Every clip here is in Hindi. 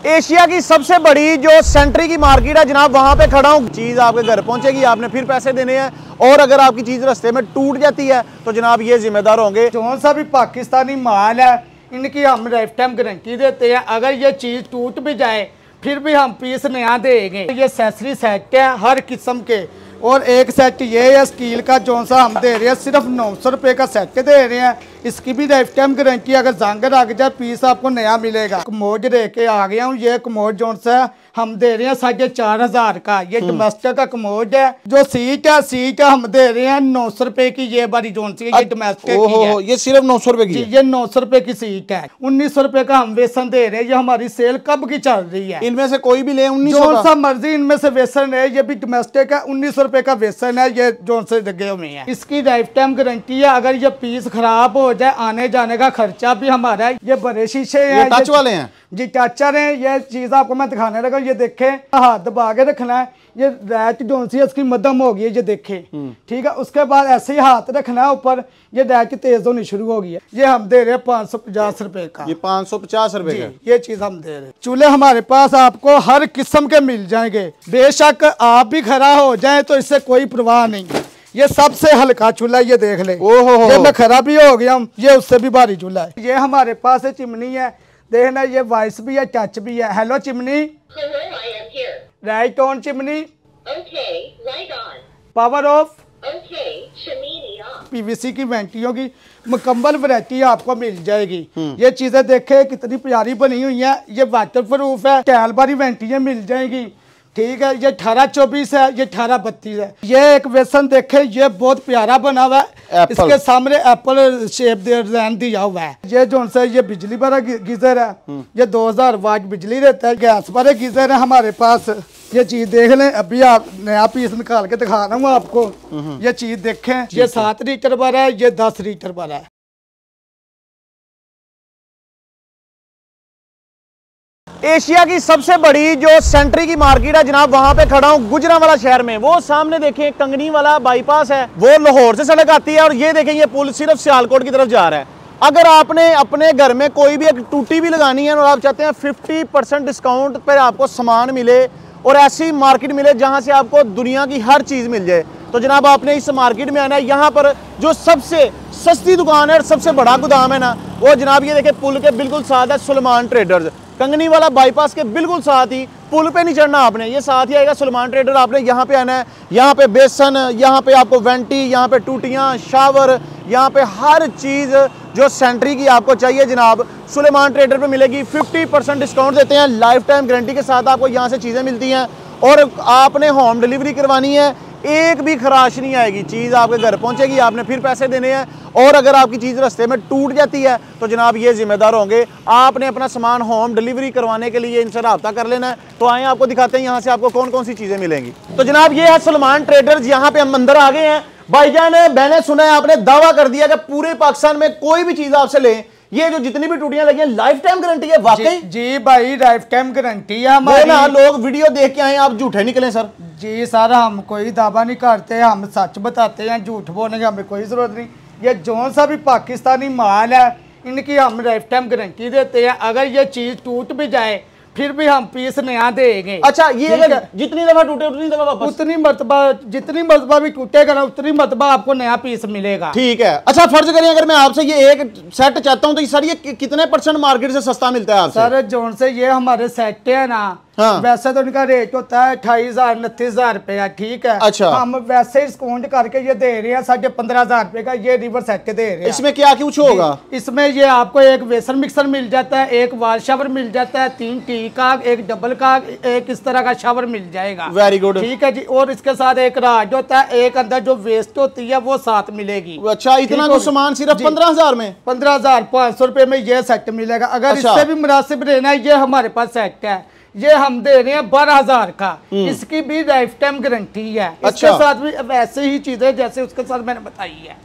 एशिया की सबसे बड़ी जो सेंट्री की मार्केट है जनाब, वहां पे खड़ा हूँ। चीज आपके घर पहुंचेगी, आपने फिर पैसे देने हैं, और अगर आपकी चीज रास्ते में टूट जाती है तो जनाब ये जिम्मेदार होंगे। कौन सा भी पाकिस्तानी माल है, इनकी हम लाइफ टाइम गारंटी देते हैं। अगर ये चीज टूट भी जाए फिर भी हम पीस नया देंगे। ये एक्सेसरी सेट है हर किस्म के, और एक सेट ये है स्टील का, जो सा हम दे रहे हैं सिर्फ 900 रुपये का सेट दे रहे हैं। इसकी भी लाइफ टाइम गारंटी, अगर जंग लग जाए पीस आपको नया मिलेगा। कमोड लेके आ गया हूँ, ये कमोड जो सा हम दे रहे हैं 4,500 का। ये डोमेस्टिक का कमोड है। जो सीट है हम दे रहे हैं 900 रुपए की। ये बारी जोन सी है, ये डोमेस्टिक की है। ये सिर्फ 900 रुपए की है। ये 900 रुपए की सीट है। 1900 रुपए का हम वेसन दे रहे हैं। ये हमारी सेल कब की चल रही है। इनमें से कोई भी ले 1900 जो सा मर्जी इनमें से वेसन है। ये भी डोमेस्टिक है, 1900 रुपए का वेसन है। ये जोन से लगे हुए हैं। इसकी लाइफ टाइम गारंटी है। अगर ये पीस खराब हो जाए, आने जाने का खर्चा भी हमारा है। ये बड़े शीशे हैं, टच वाले हैं जी, टचर है। ये चीज आपको मैं दिखाने लगा, ये देखे, हाथ दबा के रखना है। ये रैच जो सी इसकी मध्यम हो गई है, ये देखे, ठीक है। उसके बाद ऐसे ही हाथ रखना है ऊपर, ये रैच तेज होनी शुरू हो गई है। ये हम दे रहे हैं 550 रुपए का। ये 550 रुपए का ये चीज हम दे रहे हैं। चूल्हे हमारे पास आपको हर किस्म के मिल जाएंगे। बेशक आप भी खड़ा हो जाए तो इससे कोई परवाह नहीं। ये सबसे हल्का चूल्हा, ये देख ले। ये मैं खड़ा भी हो गया हूँ, ये उससे भी भारी चूल्हा है। ये हमारे पास चिमनी है, देखना, ये वॉइस भी है, टच भी है। Hello chimney, right on chimney, power of, PVC की वेंटियों की मुकम्मल वैरायटी आपको मिल जाएगी। ये चीजें देखे कितनी प्यारी बनी हुई है। ये वाटर प्रूफ है, टैल बारी वेंटियां मिल जाएगी, ठीक है। ये 1824 है, ये 1832 है। ये एक वेसन देखे, ये बहुत प्यारा बना हुआ है। इसके सामने एप्पल शेप डिजाइन दिया हुआ है। ये जो सा ये बिजली वाला गीजर है, ये 2000 वाट बिजली देता है। गैस वाले गीजर है हमारे पास। ये चीज देख लें, अभी आप नया पीस निकाल के दिखा रहा हूँ आपको। ये चीज देखें, ये 7 लीटर वाला है, ये 10 लीटर वाला है। एशिया की सबसे बड़ी जो सेंट्री की मार्केट है जनाब, वहां पे खड़ा हूँ गुजरांवाला शहर में। वो सामने देखें कंगनी वाला बाईपास है, वो लाहौर से सड़क आती है, और ये देखें ये पुल सिर्फ सियालकोट की तरफ जा रहा है। अगर आपने अपने घर में कोई भी एक टूटी भी लगानी है और आप चाहते हैं 50% डिस्काउंट पर आपको सामान मिले और ऐसी मार्केट मिले जहां से आपको दुनिया की हर चीज मिल जाए, तो जनाब आपने इस मार्केट में आना है। यहाँ पर जो सबसे सस्ती दुकान है और सबसे बड़ा गोदाम है ना, वो जनाब ये देखें पुल के बिल्कुल साथ है सुलेमान ट्रेडर्स। कंगनी वाला बाईपास के बिल्कुल साथ ही, पुल पे नहीं चढ़ना आपने, ये साथ ही आएगा सुलेमान ट्रेडर। आपने यहाँ पे आना है। यहाँ पे बेसन, यहाँ पे आपको वेंटी, यहाँ पे टूटियाँ, शावर, यहाँ पे हर चीज़ जो सेंट्री की आपको चाहिए जनाब सुलेमान ट्रेडर पे मिलेगी। 50% डिस्काउंट देते हैं, लाइफ टाइम गारंटी के साथ आपको यहाँ से चीज़ें मिलती हैं, और आपने होम डिलीवरी करवानी है, एक भी खराश नहीं आएगी। चीज़ आपके घर पहुंचेगी, आपने फिर पैसे देने हैं, और अगर आपकी चीज़ रास्ते में टूट जाती है तो जनाब ये जिम्मेदार होंगे। आपने अपना सामान होम डिलीवरी करवाने के लिए इनसे रब्ता कर लेना है। तो आए आपको दिखाते हैं यहाँ से आपको कौन कौन सी चीज़ें मिलेंगी। तो जनाब ये है सुलेमान ट्रेडर्स, यहाँ पे हम अंदर आ गए हैं। भाईजान मैंने सुना है आपने दावा कर दिया कि पूरे पाकिस्तान में कोई भी चीज़ आपसे लें, ये जो जितनी भी टूटियां लगी हैं लाइफ टाइम गारंटी है। वाकई जी भाई, लाइफ टाइम गारंटी है हमारी। ना लोग वीडियो देख के आए, आप झूठे निकले सर। जी सर, हम कोई दावा नहीं करते, हम सच बताते हैं, झूठ बोलने की हमें कोई जरूरत नहीं। ये जो सा भी पाकिस्तानी माल है, इनकी हम लाइफ टाइम गारंटी देते हैं। अगर ये चीज टूट भी जाए फिर भी हम पीस नया देंगे। अच्छा, ये अगर जितनी दफा टूटे उतनी दफा वापस, उतनी मरतबा, जितनी मरतबा भी टूटेगा ना उतनी मरतबा आपको नया पीस मिलेगा। ठीक है। अच्छा फर्ज करें अगर मैं आपसे ये एक सेट चाहता हूँ तो सर ये कितने % मार्केट से सस्ता मिलता है आपसे? सर जोन से ये हमारे सेट है ना, हाँ। वैसे तो इनका रेट होता है 28,000 29,000 रुपया, ठीक है। अच्छा। हम वैसे डिस्काउंट करके ये दे रहे हैं 15,500 रुपए का। ये रिवर सेट दे रहे हैं। इसमें क्या कुछ होगा? इसमें ये आपको एक वेसन मिक्सर मिल जाता है, एक वाल शावर मिल जाता है, 3 टी का, एक डबल का, एक इस तरह का शावर मिल जाएगा। वेरी गुड, ठीक है जी। और इसके साथ एक राज होता है, एक अंदर जो वेस्ट होती है वो साथ मिलेगी। अच्छा, इतना कुछ सामान सिर्फ 15,000 में? 15,500 रुपए में ये सेट मिलेगा। अगर इससे भी मुनासिब रहना है, ये हमारे पास सेट है, ये हम दे रहे हैं 12,000 का। इसकी भी लाइफ टाइम गारंटी है। इसके साथ भी वैसे ही चीजें जैसे उसके साथ मैंने बताई है।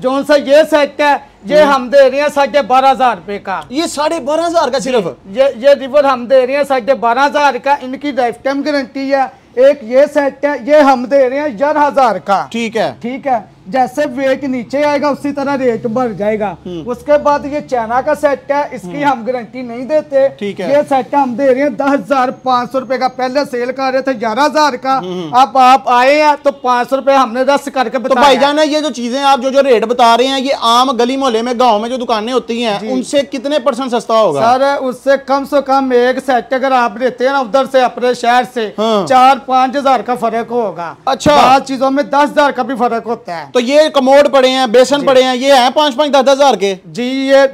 जो सा ये सेट है, ये हम दे रहे हैं 12,500 रुपए का। ये 12,500 का सिर्फ? ये रिवर हम दे रहे हैं 12,500 का। इनकी लाइफ टाइम गारंटी है। एक ये सेट है, ये हम दे रहे हैं 11,000 का। ठीक है, ठीक है। जैसे वेट नीचे आएगा उसी तरह रेट बढ़ जाएगा। उसके बाद ये चाइना का सेट है, इसकी हम गारंटी नहीं देते। ठीक है। ये सेट हम दे रहे हैं 10,500 रुपए का, पहले सेल कर रहे थे 11,000 का। अब आप आए हैं तो 500 रुपए हमने रस करके तो भाईजान ये जो चीजें आप जो रेट बता रहे हैं, ये आम गली मोहल्ले में गाँव में जो दुकानें होती हैं उनसे कितने % सस्ता होगा? सर उससे कम से कम एक सेट अगर आप लेते हैं ना उधर से अपने शहर से 4-5 हजार का फर्क होगा। अच्छा, बात चीजों में 10,000 का भी फर्क होता है। तो ये कमोड पड़े हैं, बेसन पड़े हैं, ये हैं 5-5, 10-10 हजार के जी।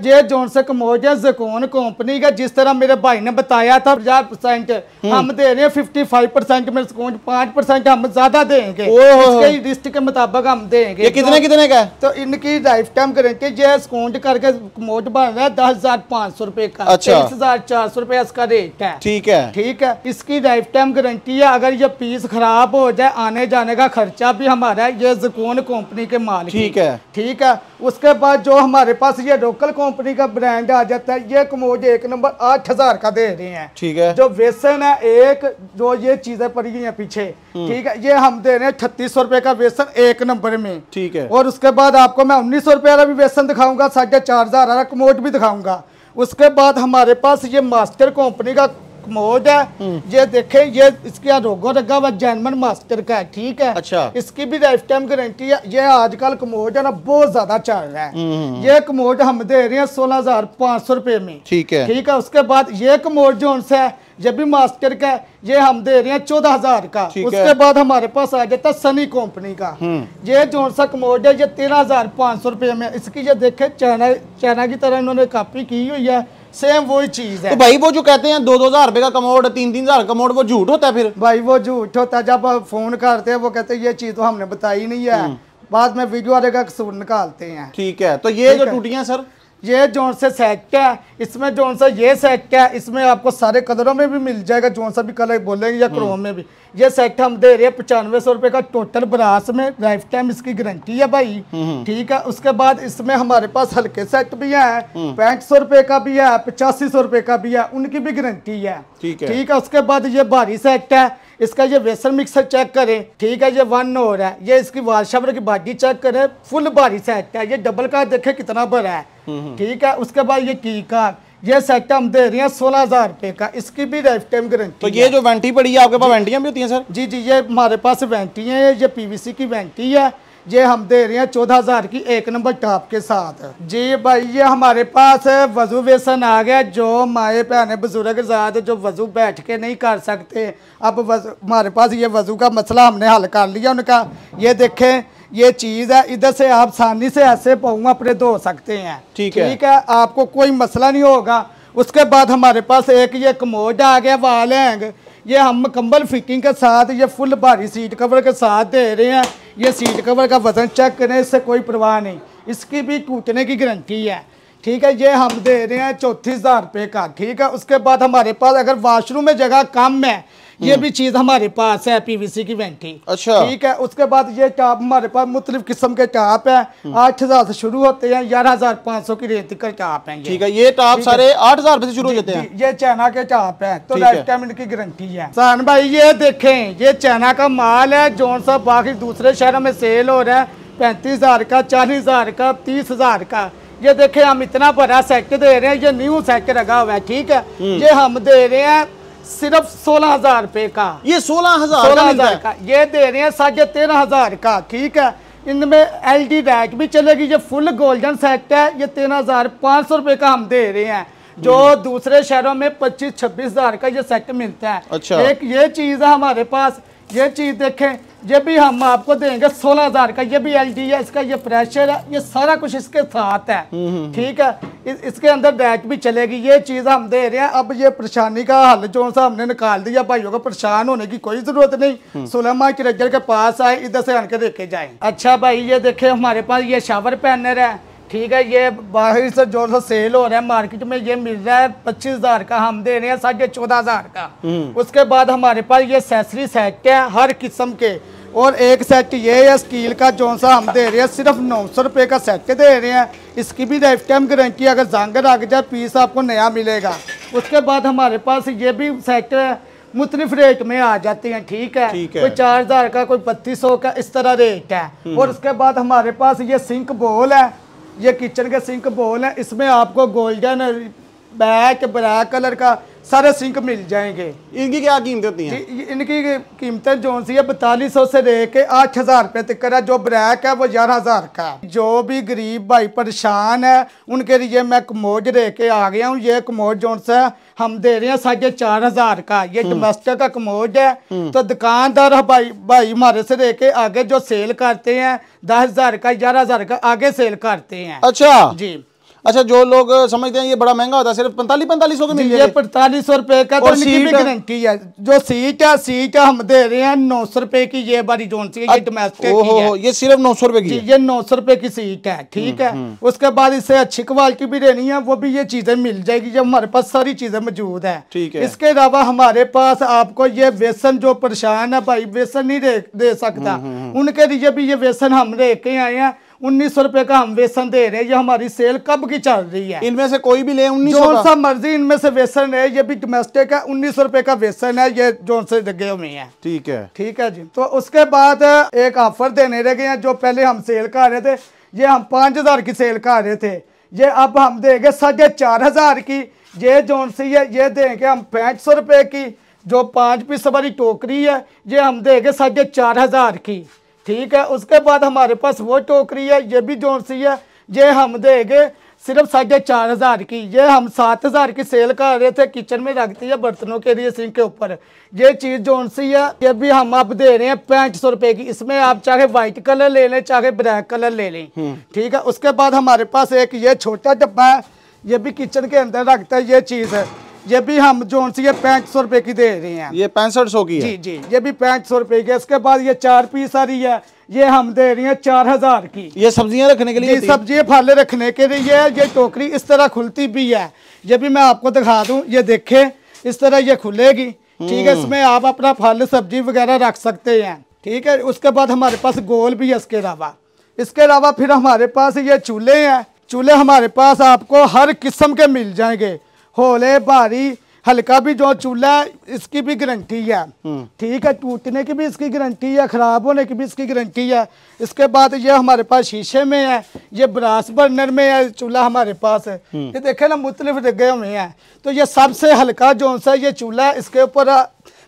ये जोन से कमोड है ज़कून कंपनी का, जिस तरह मेरे भाई ने बताया था 50% हम दे रहे हैं 55% में ज़कून, 5% हम ज्यादा देंगे, इसके लिस्ट के मुताबिक हम देंगे। ये कितने का है? तो इनकी लाइफ टाइम गारंटी ये स्कूट करके कमोड बन रहा है 10,500 रुपए का। अच्छा। 23,400 रुपए इसका रेट है। ठीक है, ठीक है। इसकी लाइफ टाइम गारंटी है, अगर ये पीस खराब हो जाए आने जाने का खर्चा भी हमारा है, ये ज़कून कंपनी के माल। ठीक है, ठीक है। उसके बाद जो हमारे पास ये लोकल कंपनी का ब्रांड आ जाता है, ये कमोड 1 नंबर 8,000 का दे रहे हैं। ठीक है। जो वेसन है एक, जो ये चीजें पड़ी हुई हैं पीछे, ठीक है, ये हम दे रहे हैं 3600 रुपए का वेसन 1 नंबर में। ठीक है। और उसके बाद आपको मैं 1900 रुपए वाला भी वेसन दिखाऊंगा, 4,500 वाला कमोड भी दिखाऊंगा। उसके बाद हमारे पास ये मास्टर कंपनी का कमोड है, ये देखें, ये इसके लोगो लगा हुआ जर्मन मास्टर का है। ठीक है। अच्छा। इसकी भी लाइफ टाइम गारंटी है। ये आजकल कमोड है ना बहुत ज्यादा चल रहा है। ये कमोड हम दे रहे हैं 16,500 रुपए में। ठीक है। ठीक है। उसके बाद ये कमोड जो है ये भी मास्टर का, ये हम दे रहे हैं 14,000 का। उसके बाद हमारे पास आ जाता है सनी कंपनी का, ये जो सा कमोड है ये 13,500 रुपए में। इसकी ये देखे चाइना की तरह इन्होंने कॉपी की हुई है, सेम वही चीज है। तो भाई वो जो कहते हैं 2-2 हजार रुपए का कमोड, 3-3 हजार का कमोड, वो झूठ होता है फिर? भाई वो झूठ होता है। जब आप फोन करते हैं वो कहते हैं ये चीज तो हमने बताई नहीं है, बाद में वीडियो वाले का कसूर निकालते हैं। ठीक है। तो ये जो टूटियां सर, ये जोन से सेट है, इसमें जोन सा ये सेट है, इसमें आपको सारे कलरों में भी मिल जाएगा, जोन सा भी कलर बोलेंगे या क्रोम में भी। ये सेट हम दे रहे हैं 9500 रुपए का टोटल ब्रास में, लाइफ टाइम इसकी गारंटी है भाई। ठीक है। उसके बाद इसमें हमारे पास हल्के सेट भी है, 6500 रुपए का भी है, 8500 रुपए का भी है, उनकी भी गारंटी है। ठीक है। उसके बाद ये भारी सेट है, इसका ये वेसल मिक्सर चेक करें। ठीक है। ये 1 और है, ये इसकी वालशावर की बाडी चेक करें, फुल भारी सेट है। ये डबल का देखे कितना बड़ा है। ठीक है। उसके बाद ये की कार, ये सेट हम दे रहे हैं 16,000 रुपए का, इसकी भी लाइफ टाइम गारंटी। तो ये जो वेंटी पड़ी है आपके पास, वेंटियां भी होती हैं सर? जी जी, ये हमारे पास वेंटी है, ये पीवीसी की वेंटी है, ये हम दे रहे हैं 14,000 की 1 नंबर टॉप के साथ। जी भाई, ये हमारे पास वजू बेसन आ गया, जो माए बहने बुजुर्ग ज़ात जो वजू बैठ के नहीं कर सकते, अब हमारे पास ये वजू का मसला हमने हल कर लिया उनका। ये देखें, ये चीज़ है, इधर से आप आसानी से ऐसे पाँव अपने धो सकते हैं। ठीक है। आपको कोई मसला नहीं होगा। उसके बाद हमारे पास एक ये कमोड आ गया वॉल हैंग, ये हम मुकम्मल फिटिंग के साथ, ये फुल भारी सीट कवर के साथ दे रहे हैं। ये सीट कवर का वजन चेक करें, इससे कोई परवाह नहीं, इसकी भी टूटने की गारंटी है। ठीक है। ये हम दे रहे हैं 34,000 रुपये का। ठीक है। उसके बाद हमारे पास अगर वॉशरूम में जगह कम है, ये भी चीज हमारे पास है, पीवीसी की वेंटी। अच्छा। ठीक है। उसके बाद ये टॉप हमारे पास मुख्तलिफ किस्म के टॉप है, 8,000 से शुरू होते हैं, 11,500 की रेंज का टॉप है। ठीक है। ये टॉप सारे 8,000 रुपए से शुरू हो जाते हैं। ये चाइना के टॉप है, तो लाइफ टाइम इनकी गारंटी है। सान भाई ये देखें, ये चाइना का माल है, जोन सा बाकी दूसरे शहरों में सेल हो रहा है 35,000 का, 40,000 का, 30,000 का। ये देखें, हम इतना बड़ा सेट दे रहे हैं, ये न्यू सेट लगा हुआ है। ठीक है। ये हम दे रहे हैं सिर्फ 16,000 रुपए का। ये 16,000 का ये दे रहे हैं 13,500 का। ठीक है। इनमें एलडी लाइट भी चलेगी, ये फुल गोल्डन सेट है, ये 13,500 रुपए का हम दे रहे हैं, जो दूसरे शहरों में 25-26,000 का ये सेट मिलता है। अच्छा। एक ये चीज है हमारे पास, ये चीज देखें, ये भी हम आपको देंगे 16,000 का, ये भी एलडी है, इसका ये प्रेशर है, ये सारा कुछ इसके साथ है। ठीक है। इसके अंदर लाइट भी चलेगी, ये चीज हम दे रहे हैं। अब ये परेशानी का हल जो सा हमने निकाल दिया, भाइयों को परेशान होने की कोई जरूरत नहीं, सुलेमान की रज्जल के पास आए, इधर से आके देखे जाए। अच्छा भाई, ये देखे हमारे पास ये शावर पैनर है। ठीक है। ये बाहर से जो सा सेल हो रहा है मार्केट में, ये मिल रहा है 25,000 का, हम दे रहे हैं 14,500 का। उसके बाद हमारे पास ये एक्सेसरी सेट है हर किस्म के, और एक सेट ये है स्टील का, जो सा हम दे रहे हैं सिर्फ 900 रुपये का सेट दे रहे हैं। इसकी भी लाइफ टाइम गारंटी, अगर जंग लग जाए पीस आपको नया मिलेगा। उसके बाद हमारे पास ये भी सेट है मुख्तलिफ रेट में आ जाती हैं। ठीक है, कोई 4000 का, कोई 3200 का, इस तरह रेट है। और उसके बाद हमारे पास ये सिंक बोल है, ये किचन के सिंक बोल है। इसमें आपको गोल्डन ब्लैक कलर का सारे सिंक मिल जाएंगे। इनकी क्या कीमतें होती हैं? इनकी कीमतें जो सी है 4200 से लेके 8000 रुपये तक है। जो ब्लैक है वो 11000 का है। जो भी गरीब भाई परेशान है उनके लिए मैं कमोड लेके आ गया हूँ। ये कमोड जो सा हम दे रहे हैं 4500 का। ये डोमेस्टिक का कमोड है। तो दुकानदार भाई हमारे से लेके आगे जो सेल करते हैं 10000 का, 11000 का आगे सेल करते हैं। अच्छा जी। अच्छा, जो लोग समझते हैं ये बड़ा महंगा होता है, सिर्फ 4500 के मिल ये 4500 रुपए का। तो इनकी भी गारंटी है। जो सीट है हम दे रहे हैं 900 रुपए की। ये बारी जोन सी है, ये डोमेस्टिक की है। ये सिर्फ 900 रुपए की है। ये 900 रुपए की सीट है। ठीक है, उसके बाद इससे अच्छी क्वालिटी भी लेनी है, वो भी ये चीजें मिल जाएगी। जब हमारे पास सारी चीजें मौजूद है। ठीक है। इसके अलावा हमारे पास आपको ये वेसन, जो परेशान है भाई वेसन नहीं दे सकता, उनके लिए भी ये वेसन हम लेके आए हैं। 1900 रुपए का हम वेसन दे रहे हैं। ये हमारी सेल कब की चल रही है। इनमें से कोई भी ले 1900 जो सा मर्जी इनमें से वेसन है। ये भी डोमेस्टिक है, 1900 रुपए का वेसन है। ये जोन से लगे हुए हैं। ठीक है, ठीक है जी। तो उसके बाद एक ऑफर देने लगे हैं। जो पहले हम सेल कर रहे थे, ये हम 5000 की सेल कर रहे थे, ये अब हम देंगे 4500 की। ये जोन सी है, ये देंगे हम 6500 रुपए की। जो 5 पीस वाली टोकरी है, ये हम देंगे 4500 की। ठीक है, उसके बाद हमारे पास वो टोकरी है, ये भी जोन सी है, ये हम देंगे सिर्फ 4500 की। ये हम 7000 की सेल कर रहे थे। किचन में रखती है बर्तनों के लिए, सिंक के ऊपर। ये चीज़ जोन सी है, ये भी हम अब दे रहे हैं 6500 रुपए की। इसमें आप चाहे व्हाइट कलर ले लें, चाहे ब्लैक कलर ले लें। ठीक है, उसके बाद हमारे पास एक ये छोटा डब्बा है, ये भी किचन के अंदर रखता है। ये चीज़ है, ये भी हम जोन सी 6500 रुपए की दे रहे हैं। ये 6500 की है। जी जी, ये भी 6500 रुपए की है। इसके बाद ये 4 पीस आ रही है, ये हम दे रही हैं 4000 की। ये सब्जियां रखने के लिए? सब्जी फल रखने के लिए है। ये टोकरी इस तरह खुलती भी है। ये भी मैं आपको दिखा दूं, ये देखे इस तरह ये खुलेगी। ठीक है, इसमें आप अपना फल सब्जी वगैरह रख सकते हैं। ठीक है, उसके बाद हमारे पास गोल भी है। इसके अलावा फिर हमारे पास ये चूल्हे हैं। चूल्हे हमारे पास आपको हर किस्म के मिल जाएंगे, होले भारी हल्का भी। जो चूल्हा है इसकी भी गारंटी है। ठीक है, टूटने की भी इसकी गारंटी है, खराब होने की भी इसकी गारंटी है। इसके बाद ये हमारे पास शीशे में है, ये ब्रास बर्नर में है चूल्हा हमारे पास है। ये देखे ना मुख्तलिफ जगह में है। तो ये सबसे हल्का जो सा ये चूल्हा है, इसके ऊपर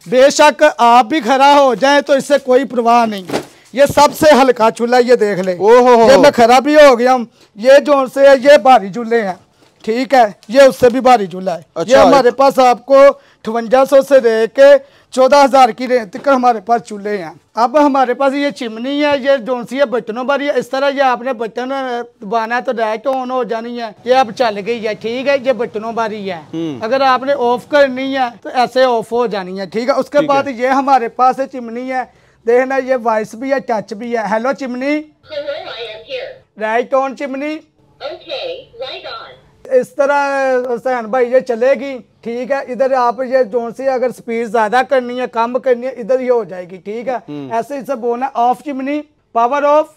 बेशक आप भी खड़ा हो जाए तो इससे कोई परवाह नहीं। ये सबसे हल्का चूल्हा, ये देख ले। ये मैं खड़ा भी हो गया हूँ। ये जो से है ये भारी चूल्हे हैं। ठीक है, ये उससे भी भारी चूल्हा है। अच्छा, ये हमारे पास आपको 5800 से लेके 14000 की रेंज तक हमारे पास चूल्हे हैं। अब हमारे पास ये चिमनी है, ये जोन सी है बटनों वाली है। इस तरह ये आपने बटन दबाना है तो डायरेक्ट ऑन हो जानी है। ये अब चल गई है। ठीक है, ये बटनों वाली है। अगर आपने ऑफ करनी है तो ऐसे ऑफ हो जानी है। ठीक है, उसके बाद ये हमारे पास चिमनी है। देखना, ये वॉइस भी है, टच भी है। Hello chimney, right on chimney. इस तरह हुसैन भाई ये चलेगी। ठीक है, इधर आप ये जोन सी अगर स्पीड ज्यादा करनी है, कम करनी है, इधर ये हो जाएगी। ठीक है, ऐसे इसे बोलना ऑफ चिमनी, पावर ऑफ।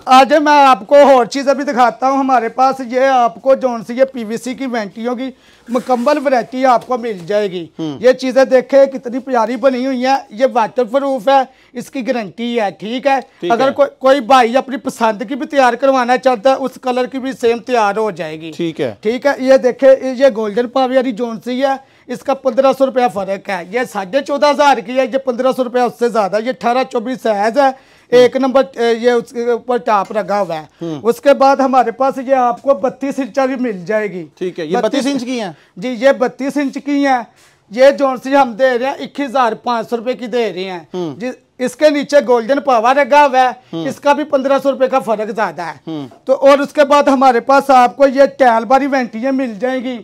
आज मैं आपको और चीज अभी दिखाता हूँ। हमारे पास ये आपको जोन सी ये पीवीसी की वेंटियों की मुकम्मल वैरायटी आपको मिल जाएगी। ये चीजें देखे कितनी प्यारी बनी हुई है। ये वाटर प्रूफ है, इसकी गारंटी है। ठीक है, अगर कोई भाई अपनी पसंद की भी तैयार करवाना चाहता है, उस कलर की भी सेम तैयार हो जाएगी। ठीक है, ठीक है। ये देखे, ये गोल्डन पावर जोन सी है, इसका 1500 रुपया फर्क है। ये 14500 की है, ये 1500 रुपया उससे ज्यादा। ये 18-24 साइज है, 1 नंबर ये उसके ऊपर टाप लगा हुआ है। उसके बाद हमारे पास ये आपको 32 इंच भी मिल जाएगी। ठीक है, ये 32 इंच की है जी, ये 32 इंच की है। ये जोन सी हम दे रहे हैं 21,500 रुपए की दे रहे हैं। इसके नीचे गोल्डन पावर लगा हुआ है, इसका भी 1500 रुपए का फर्क ज्यादा है। तो और उसके बाद हमारे पास आपको ये टैल वाली वेंटियां मिल जाएंगी।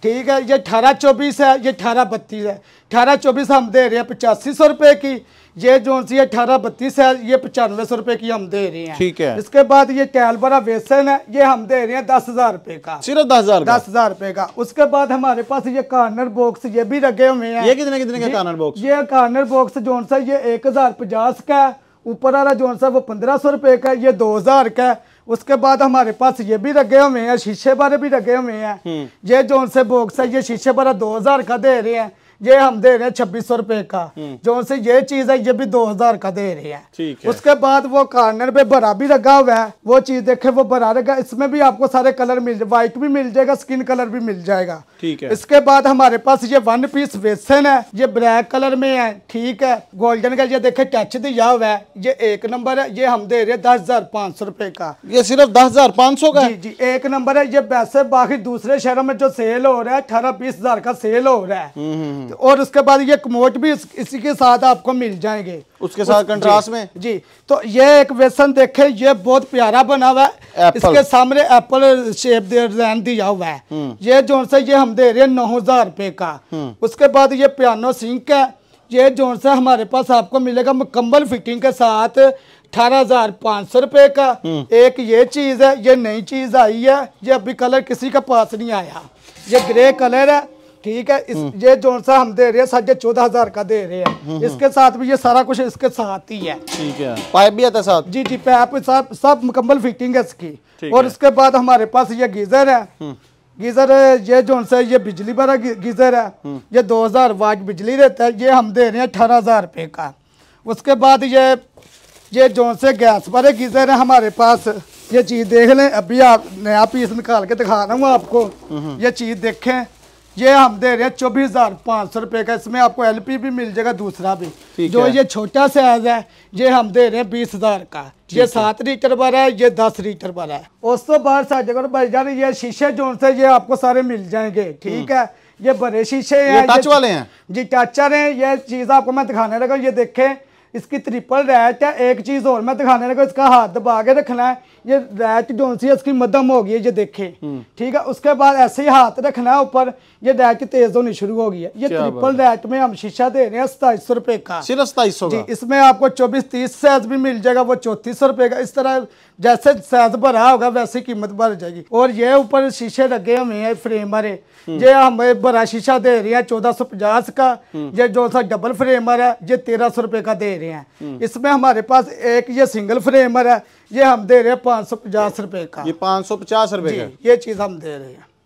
ठीक है, ये 18-24 है, ये 18-32 है। 18-24 हम दे रहे हैं 8500 रुपए की। ये जो सी 18-32 है, ये 9500 रुपए की हम दे रहे हैं। ठीक है, इसके बाद ये टैल वाला बेसन है, ये हम दे रहे हैं 10,000 रुपए का, सिर्फ 10,000 रुपए का। उसके बाद हमारे पास ये कार्नर बॉक्स ये भी लगे हुए हैं। ये कितने का कार्नर बॉक्स? ये कार्नर बॉक्स जो सा ये 1050 का है। ऊपर वाला जो सा वो 1500 रुपए का, ये 2000 का है। उसके बाद हमारे पास ये भी लगे हुए हैं, शीशे वाले भी लगे हुए हैं। ये जो से बॉक्स है, ये शीशे वाला 2000 का दे रहे हैं। ये हम दे रहे हैं 2600 रुपए का। जो से ये चीज है ये भी 2000 का दे रहे हैं। ठीक है। उसके बाद वो कॉर्नर पे बरा भी लगा हुआ है, वो चीज देखे वो बरा लगा, इसमें भी आपको सारे कलर मिल जाए, व्हाइट भी मिल जाएगा, स्किन कलर भी मिल जाएगा। ठीक है। इसके बाद हमारे पास ये 1 पीस वेसन है, ये ब्लैक कलर में है। ठीक है, गोल्डन का ये देखे टच दिया हुआ है, ये 1 नंबर है। ये हम दे रहे हैं 10,500 रुपए का। ये सिर्फ 10,500 का? जी जी 1 नंबर है। ये वैसे बाकी दूसरे शहरों में जो सेल हो रहा है 18-20 हजार का सेल हो रहा है। और उसके बाद ये कमोट भी इसी के साथ आपको मिल जाएंगे, उसके साथ कंट्रास्ट में। जी तो ये एक वेसन देखे, ये बहुत प्यारा बना हुआ है, इसके सामने एप्पल शेप डिजाइन दिया हुआ है। ये जो से ये हम दे रहे हैं 9,000 रुपए का। उसके बाद ये पियानो सिंक है, ये जो से हमारे पास आपको मिलेगा मुकम्मल फिटिंग के साथ 18,500 रुपए का। एक ये चीज है, ये नई चीज आई है, ये अभी कलर किसी का पास नहीं आया, ये ग्रे कलर है। ठीक है, ये जो सा हम दे रहे हैं 14,500 का दे रहे हैं। इसके साथ भी ये सारा कुछ इसके साथ ही है। ठीक है, पाइप भी आता है साथ? जी जी पाइप सब मुकम्मल फिटिंग है इसकी। और उसके बाद हमारे पास ये गीजर है। गीजर ये जो सा ये बिजली वाला गीजर है, ये 2000 वाट बिजली रहता है। ये हम दे रहे हैं 18,000 रुपए का। उसके बाद ये जो से गैस वाले गीजर है हमारे पास, ये चीज देख लें, अभी आप नया पीस निकाल के दिखा रहा हूँ आपको। ये चीज देखें, ये हम दे रहे हैं 24,500 रुपए का। इसमें आपको एलपी भी मिल जाएगा, दूसरा भी। जो ये छोटा साइज है ये हम दे रहे हैं 20,000 का। ये 7 लीटर वाला है, ये 10 लीटर वाला है। उस तो बाद साढ़े को भाई जान ये शीशे जो से ये आपको सारे मिल जाएंगे। ठीक है, ये बड़े शीशे हैं, टच वाले हैं जी, टचर हैं। ये चीज आपको मैं दिखाने लगा, ये देखें इसकी ट्रिपल रैट है। एक चीज और मैं दिखाने लगा, इसका हाथ दबा के रखना है, ये रैट जो सी इसकी मध्यम हो गई है, ये देखे। ठीक है, उसके बाद ऐसे ही हाथ रखना है ऊपर, ये रैट तेज होनी शुरू हो गई है। ये ट्रिपल रैट में हम शीशा दे रहे हैं 2700 रुपए का। सिर्फ 2700 जी, इसमें आपको 24-30 साइज भी मिल जाएगा, वो 3400 रुपए का। इस तरह जैसे साइज भरा होगा वैसे कीमत बढ़ जाएगी। और ये ऊपर शीशे लगे हुए हैं फ्रेम वाले, ये हमें बड़ा शीशा दे रहे हैं 1450 का। ये जो सा डबल फ्रेमर है ये 1300 रुपए का दे रहे हैं। इसमें हमारे पास एक ये सिंगल फ्रेमर है, ये हम दे रहे हैं 550 रुपए का। ये 550 रुपए का, ये चीज हम दे रहे हैं।